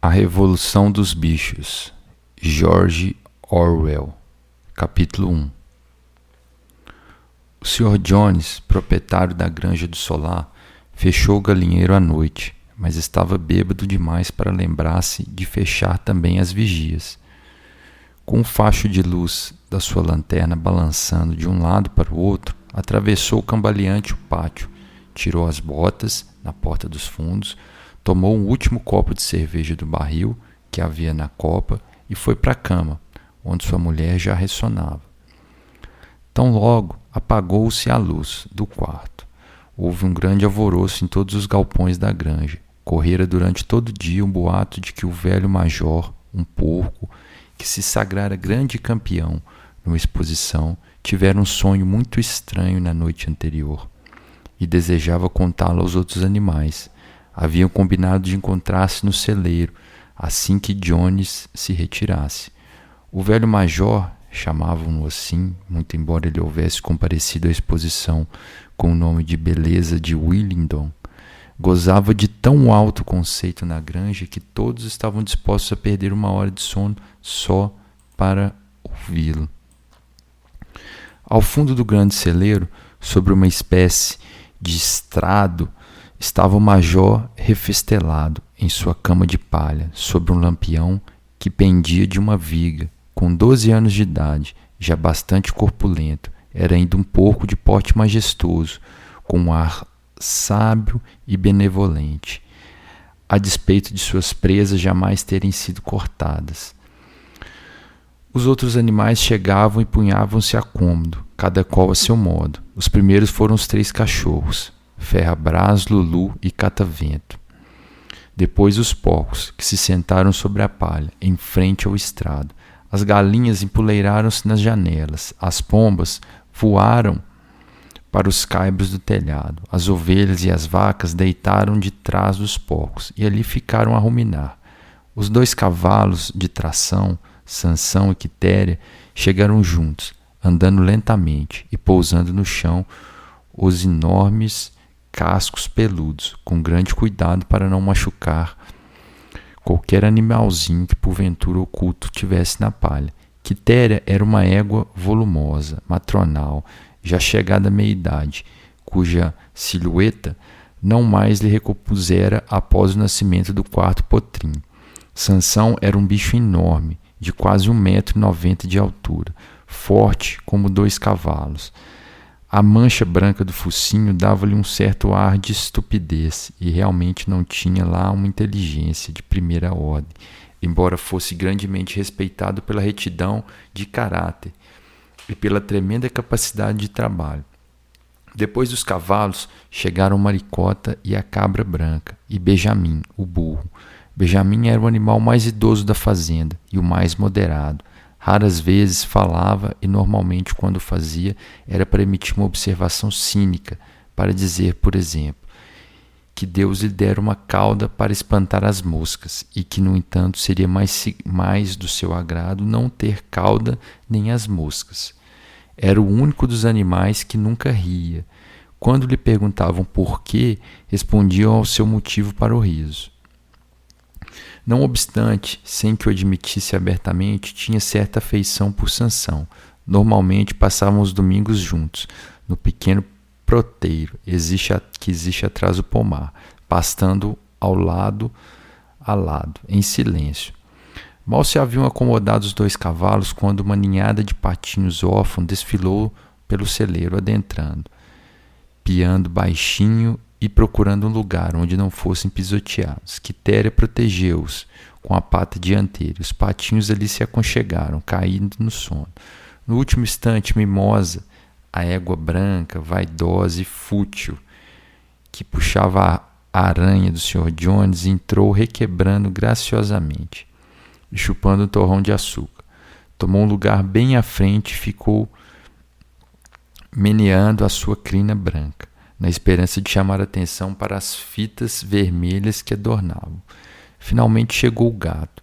A Revolução dos Bichos, George Orwell, capítulo 1. O Sr. Jones, proprietário da Granja do Solar, fechou o galinheiro à noite, mas estava bêbado demais para lembrar-se de fechar também as vigias. Com um facho de luz da sua lanterna balançando de um lado para o outro, atravessou cambaleante o pátio, tirou as botas na porta dos fundos, tomou um último copo de cerveja do barril que havia na copa e foi para a cama, onde sua mulher já ressonava. Tão logo apagou-se a luz do quarto. Houve um grande alvoroço em todos os galpões da granja. Correra durante todo o dia um boato de que o velho major, um porco, que se sagrara grande campeão numa exposição, tivera um sonho muito estranho na noite anterior e desejava contá-lo aos outros animais. Haviam combinado de encontrar-se no celeiro, assim que Jones se retirasse. O velho major, chamavam-no assim, muito embora ele houvesse comparecido à exposição com o nome de Beleza de Willingdon, gozava de tão alto conceito na granja que todos estavam dispostos a perder uma hora de sono só para ouvi-lo. Ao fundo do grande celeiro, sobre uma espécie de estrado, estava o major refestelado em sua cama de palha, sobre um lampião que pendia de uma viga. Com 12 anos de idade, já bastante corpulento, era ainda um porco de porte majestoso, com um ar sábio e benevolente, a despeito de suas presas jamais terem sido cortadas. Os outros animais chegavam e punhavam-se a cômodo, cada qual a seu modo. Os primeiros foram os 3 cachorros, Ferrabras, Lulu e Catavento. Depois os porcos, que se sentaram sobre a palha, em frente ao estrado. As galinhas empoleiraram-se nas janelas, as pombas voaram para os caibros do telhado. As ovelhas e as vacas deitaram de trás dos porcos e ali ficaram a ruminar. Os 2 cavalos de tração, Sansão e Quitéria, chegaram juntos, andando lentamente e pousando no chão os enormes cascos peludos, com grande cuidado para não machucar qualquer animalzinho que porventura oculto tivesse na palha. Quitéria era uma égua volumosa, matronal, já chegada à meia-idade, cuja silhueta não mais lhe recompusera após o nascimento do 4º potrinho. Sansão era um bicho enorme, de quase 1,90 m de altura, forte como 2 cavalos. A mancha branca do focinho dava-lhe um certo ar de estupidez e realmente não tinha lá uma inteligência de primeira ordem, embora fosse grandemente respeitado pela retidão de caráter e pela tremenda capacidade de trabalho. Depois dos cavalos chegaram Maricota e a cabra branca e Benjamin, o burro. Benjamin era o animal mais idoso da fazenda e o mais moderado. Raras vezes falava e normalmente quando fazia era para emitir uma observação cínica, para dizer, por exemplo, que Deus lhe dera uma cauda para espantar as moscas e que, no entanto, seria mais do seu agrado não ter cauda nem as moscas. Era o único dos animais que nunca ria. Quando lhe perguntavam por quê, respondiam ao seu motivo para o riso. Não obstante, sem que o admitisse abertamente, tinha certa afeição por Sansão. Normalmente passavam os domingos juntos, no pequeno proteiro que existe atrás do pomar, pastando lado a lado, em silêncio. Mal se haviam acomodado os 2 cavalos quando uma ninhada de patinhos órfãos desfilou pelo celeiro, adentrando, piando baixinho e procurando um lugar onde não fossem pisoteados. Quitéria protegeu-os com a pata dianteira. Os patinhos ali se aconchegaram, caindo no sono. No último instante, Mimosa, a égua branca, vaidosa e fútil, que puxava a aranha do Sr. Jones, entrou requebrando graciosamente e chupando um torrão de açúcar. Tomou um lugar bem à frente e ficou meneando a sua crina branca, na esperança de chamar a atenção para as fitas vermelhas que adornavam. Finalmente chegou o gato,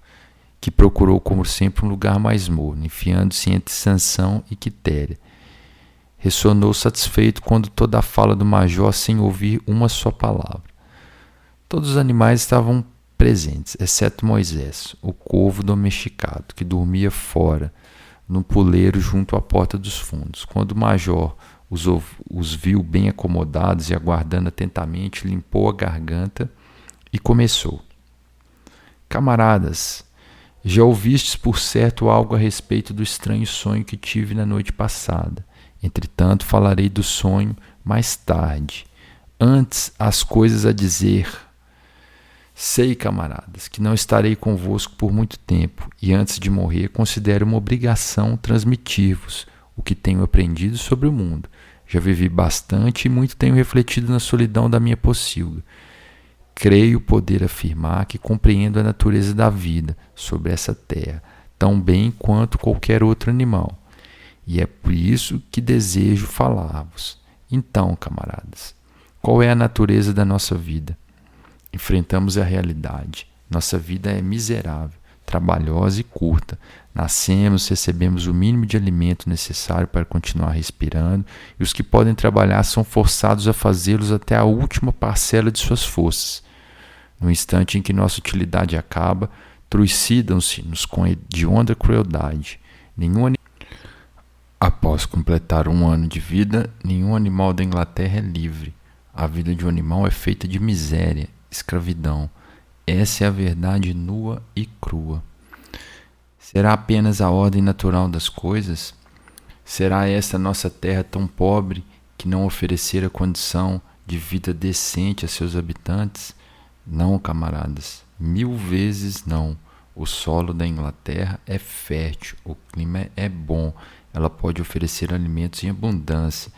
que procurou, como sempre, um lugar mais morno, enfiando-se entre Sansão e Quitéria. Ressonou satisfeito quando toda a fala do major sem ouvir uma só palavra. Todos os animais estavam presentes, exceto Moisés, o corvo domesticado, que dormia fora, no puleiro junto à porta dos fundos. Quando o major os viu bem acomodados e aguardando atentamente, limpou a garganta e começou. Camaradas, já ouvistes por certo algo a respeito do estranho sonho que tive na noite passada. Entretanto, falarei do sonho mais tarde. Antes, as coisas a dizer. Sei, camaradas, que não estarei convosco por muito tempo, e antes de morrer considero uma obrigação transmitir-vos o que tenho aprendido sobre o mundo. Já vivi bastante e muito tenho refletido na solidão da minha pocilga. Creio poder afirmar que compreendo a natureza da vida sobre essa terra, tão bem quanto qualquer outro animal. E é por isso que desejo falar-vos. Então, camaradas, qual é a natureza da nossa vida? Enfrentamos a realidade. Nossa vida é miserável, trabalhosa e curta. Nascemos, recebemos o mínimo de alimento necessário para continuar respirando, e os que podem trabalhar são forçados a fazê-los até a última parcela de suas forças. No instante em que nossa utilidade acaba, trucidam-se-nos com hedionda crueldade. Após completar 1 ano de vida, nenhum animal da Inglaterra é livre. A vida de um animal é feita de miséria, escravidão. Essa é a verdade nua e crua. Será apenas a ordem natural das coisas? Será esta nossa terra tão pobre que não oferecer a condição de vida decente a seus habitantes? Não, camaradas, 1000 vezes não. O solo da Inglaterra é fértil, o clima é bom, ela pode oferecer alimentos em abundância.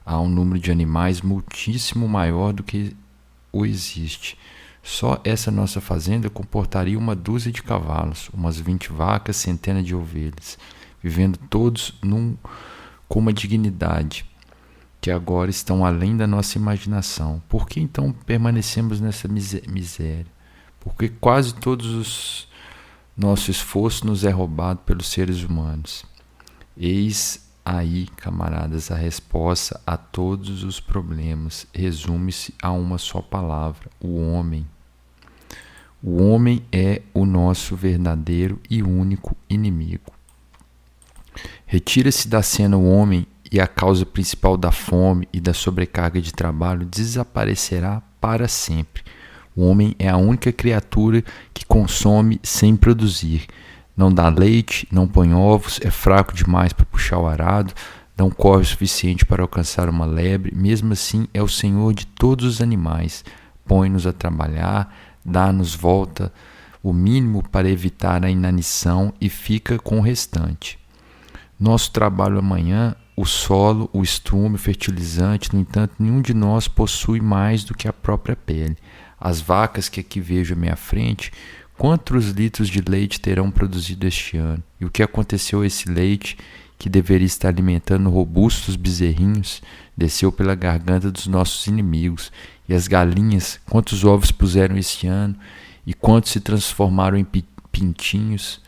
Há um número de animais muitíssimo maior do que o existe. Só essa nossa fazenda comportaria 1 dúzia de cavalos, umas 20 vacas, centenas de ovelhas, vivendo todos com uma dignidade que agora estão além da nossa imaginação. Por que então permanecemos nessa miséria? Porque quase todos nosso esforço nos é roubado pelos seres humanos. Eis aí, camaradas, a resposta a todos os problemas. Resume-se a uma só palavra: o homem. O homem é o nosso verdadeiro e único inimigo. Retira-se da cena o homem e a causa principal da fome e da sobrecarga de trabalho desaparecerá para sempre. O homem é a única criatura que consome sem produzir. Não dá leite, não põe ovos, é fraco demais para puxar o arado, não corre o suficiente para alcançar uma lebre. Mesmo assim, é o senhor de todos os animais. Põe-nos a trabalhar, dá-nos volta o mínimo para evitar a inanição e fica com o restante. Nosso trabalho amanhã, o solo, o estrume, o fertilizante. No entanto, nenhum de nós possui mais do que a própria pele. As vacas que aqui vejo à minha frente, quantos litros de leite terão produzido este ano? E o que aconteceu a esse leite, que deveria estar alimentando robustos bezerrinhos, desceu pela garganta dos nossos inimigos? E as galinhas, quantos ovos puseram este ano? E quantos se transformaram em pintinhos?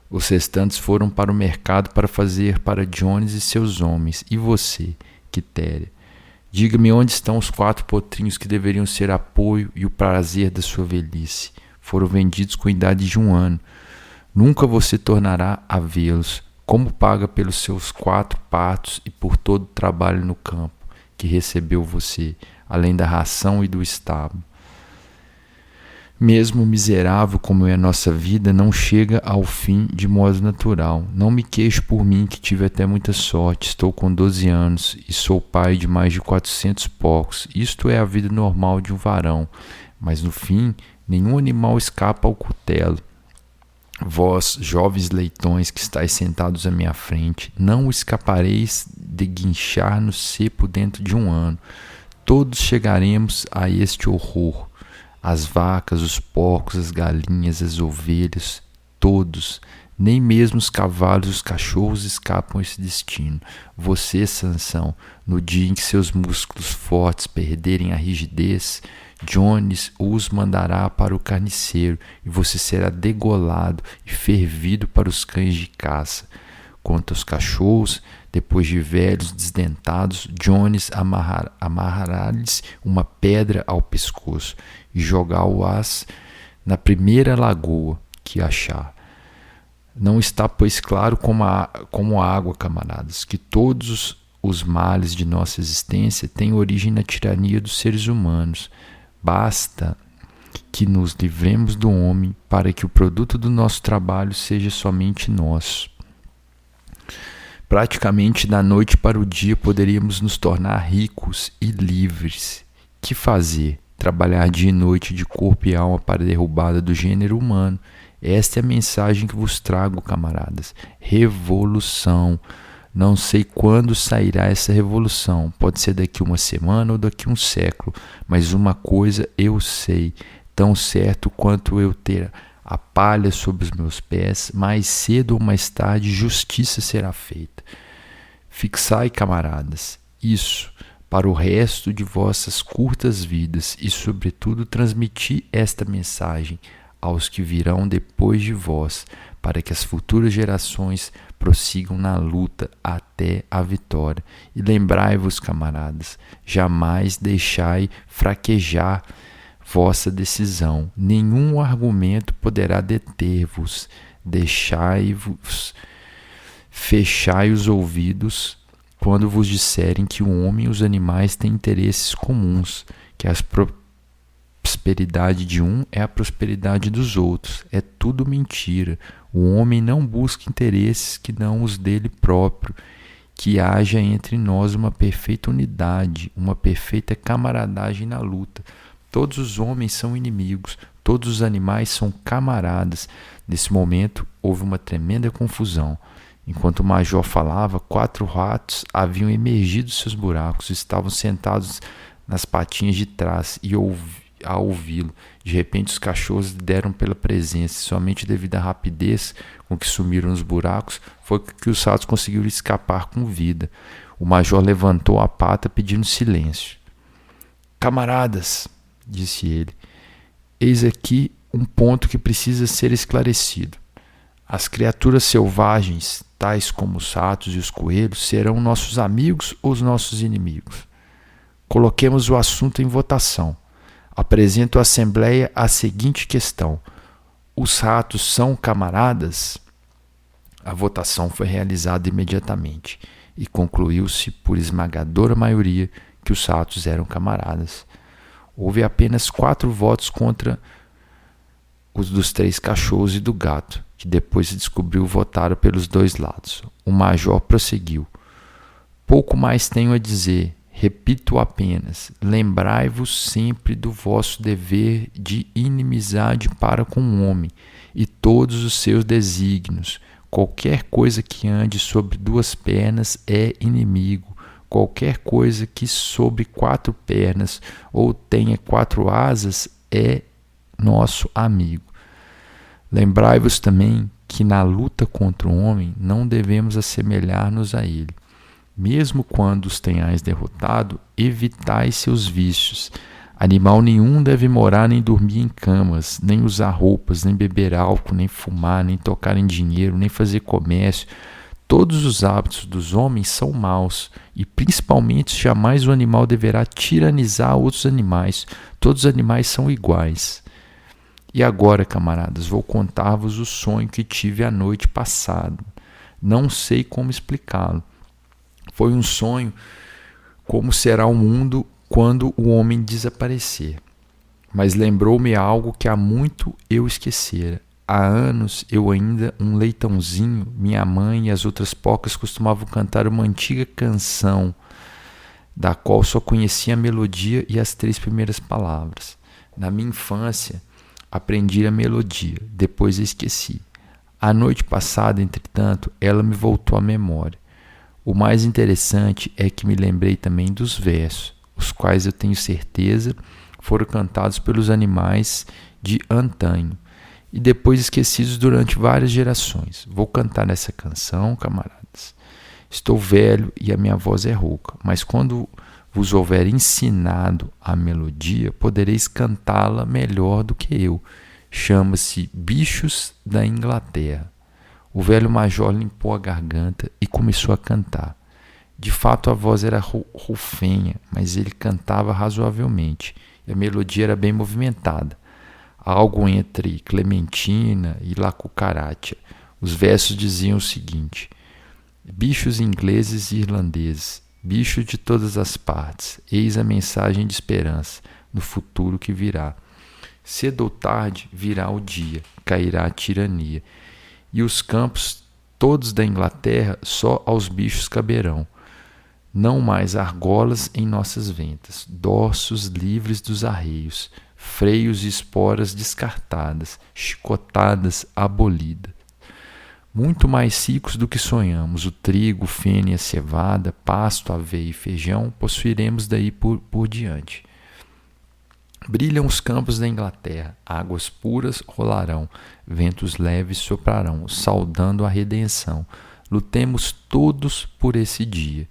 Os restantes foram para o mercado para fazer para Jones e seus homens. E você, Quitéria? Diga-me onde estão os 4 potrinhos que deveriam ser apoio e o prazer da sua velhice. Foram vendidos com a idade de 1 ano. Nunca você tornará a vê-los. Como paga pelos seus 4 partos e por todo o trabalho no campo que recebeu você, além da ração e do estábulo? Mesmo miserável como é a nossa vida, não chega ao fim de modo natural. Não me queixo por mim, que tive até muita sorte. Estou com 12 anos e sou pai de mais de 400 porcos. Isto é a vida normal de um varão. Mas no fim, nenhum animal escapa ao cutelo. Vós, jovens leitões que estáis sentados à minha frente, não escapareis de guinchar no cepo dentro de 1 ano. Todos chegaremos a este horror. As vacas, os porcos, as galinhas, as ovelhas, todos, nem mesmo os cavalos e os cachorros escapam a esse destino. Você, Sansão, no dia em que seus músculos fortes perderem a rigidez, Jones os mandará para o carniceiro e você será degolado e fervido para os cães de caça. Quanto aos cachorros, depois de velhos desdentados, Jones amarrará-lhes uma pedra ao pescoço e jogá-las na primeira lagoa que achar. Não está, pois, claro como a água, camaradas, que todos os males de nossa existência têm origem na tirania dos seres humanos. Basta que nos livremos do homem para que o produto do nosso trabalho seja somente nosso. Praticamente da noite para o dia poderíamos nos tornar ricos e livres. Que fazer? Trabalhar dia e noite de corpo e alma para a derrubada do gênero humano. Esta é a mensagem que vos trago, camaradas. Revolução. Não sei quando sairá essa revolução. Pode ser daqui uma semana ou daqui um século. Mas uma coisa eu sei, tão certo quanto eu ter a palha sob os meus pés, mais cedo ou mais tarde justiça será feita. Fixai, camaradas, isso para o resto de vossas curtas vidas e, sobretudo, transmiti esta mensagem aos que virão depois de vós, para que as futuras gerações prossigam na luta até a vitória. E lembrai-vos, camaradas, jamais deixai fraquejar vossa decisão. Nenhum argumento poderá deter-vos. Deixai-vos, fechai os ouvidos quando vos disserem que o homem e os animais têm interesses comuns, que a prosperidade de um é a prosperidade dos outros. É tudo mentira. O homem não busca interesses que não os dele próprio, que haja entre nós uma perfeita unidade, uma perfeita camaradagem na luta. Todos os homens são inimigos, todos os animais são camaradas. Nesse momento, houve uma tremenda confusão. Enquanto o major falava, 4 ratos haviam emergido dos seus buracos, estavam sentados nas patinhas de trás e a ouvi-lo. De repente, os cachorros deram pela presença, e somente devido à rapidez com que sumiram nos buracos foi que os ratos conseguiram escapar com vida. O major levantou a pata pedindo silêncio. Camaradas, disse ele, eis aqui um ponto que precisa ser esclarecido. As criaturas selvagens, tais como os ratos e os coelhos, serão nossos amigos ou os nossos inimigos? Coloquemos o assunto em votação. Apresento à Assembleia a seguinte questão: os ratos são camaradas? A votação foi realizada imediatamente e concluiu-se por esmagadora maioria que os ratos eram camaradas. Houve apenas 4 votos contra os dos 3 cachorros e do gato, que depois se descobriu votaram pelos 2 lados. O major prosseguiu. Pouco mais tenho a dizer, repito apenas, lembrai-vos sempre do vosso dever de inimizade para com o homem e todos os seus desígnios. Qualquer coisa que ande sobre 2 pernas é inimigo. Qualquer coisa que sobre 4 pernas ou tenha 4 asas é nosso amigo. Lembrai-vos também que na luta contra o homem não devemos assemelhar-nos a ele. Mesmo quando os tenhais derrotado, evitai seus vícios. Animal nenhum deve morar nem dormir em camas, nem usar roupas, nem beber álcool, nem fumar, nem tocar em dinheiro, nem fazer comércio. Todos os hábitos dos homens são maus, e principalmente jamais o animal deverá tiranizar outros animais. Todos os animais são iguais. E agora, camaradas, vou contar-vos o sonho que tive a noite passada. Não sei como explicá-lo. Foi um sonho como será o mundo quando o homem desaparecer. Mas lembrou-me algo que há muito eu esquecera. Há anos, eu ainda, um leitãozinho, minha mãe e as outras porcas costumavam cantar uma antiga canção, da qual só conhecia a melodia e as 3 primeiras palavras. Na minha infância, aprendi a melodia, depois a esqueci. A noite passada, entretanto, ela me voltou à memória. O mais interessante é que me lembrei também dos versos, os quais eu tenho certeza foram cantados pelos animais de antanho e depois esquecidos durante várias gerações. Vou cantar essa canção, camaradas. Estou velho e a minha voz é rouca, mas quando vos houver ensinado a melodia, podereis cantá-la melhor do que eu. Chama-se Bichos da Inglaterra. O velho major limpou a garganta e começou a cantar. De fato, a voz era rufenha, mas ele cantava razoavelmente, e a melodia era bem movimentada. algo entre Clementina e La Cucaracha. Os versos diziam o seguinte: bichos ingleses e irlandeses, bichos de todas as partes, eis a mensagem de esperança no futuro que virá. Cedo ou tarde virá o dia, cairá a tirania, e os campos todos da Inglaterra só aos bichos caberão. Não mais argolas em nossas ventas, dorsos livres dos arreios, freios e esporas descartadas, chicotadas abolidas. Muito mais ricos do que sonhamos, o trigo, o feno e a cevada, pasto, aveia e feijão, possuiremos daí por diante. Brilham os campos da Inglaterra, águas puras rolarão, ventos leves soprarão, saudando a redenção. Lutemos todos por esse dia,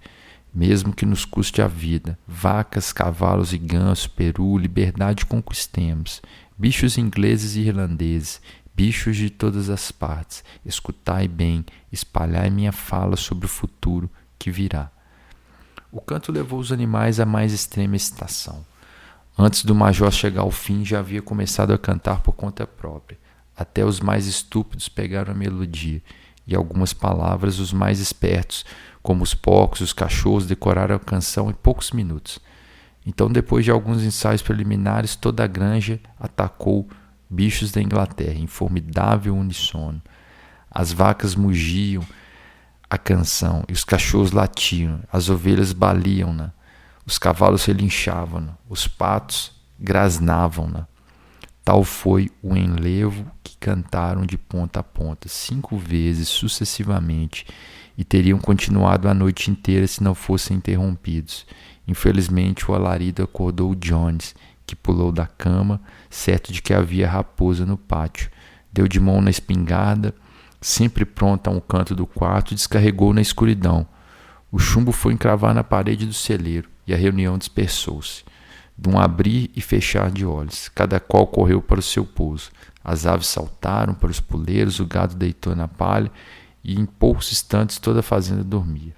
mesmo que nos custe a vida. Vacas, cavalos e gansos, peru, liberdade conquistemos. Bichos ingleses e irlandeses, bichos de todas as partes, escutai bem, espalhai minha fala sobre o futuro que virá. O canto levou os animais à mais extrema excitação. Antes do major chegar ao fim, já havia começado a cantar por conta própria. Até os mais estúpidos pegaram a melodia, e algumas palavras, os mais espertos, como os porcos e os cachorros, decoraram a canção em poucos minutos. Então, depois de alguns ensaios preliminares, toda a granja atacou bichos da Inglaterra, em formidável uníssono. As vacas mugiam a canção, e os cachorros latiam, as ovelhas baliam-na, os cavalos relinchavam-na, os patos grasnavam-na. Tal foi o enlevo que cantaram de ponta a ponta, 5 vezes sucessivamente, e teriam continuado a noite inteira se não fossem interrompidos. Infelizmente, o alarido acordou Jones, que pulou da cama, certo de que havia raposa no pátio. Deu de mão na espingarda, sempre pronta a um canto do quarto, e descarregou na escuridão. O chumbo foi encravar na parede do celeiro, e a reunião dispersou-se. De um abrir e fechar de olhos, cada qual correu para o seu pouso. As aves saltaram para os puleiros, o gado deitou na palha, e em poucos instantes toda a fazenda dormia.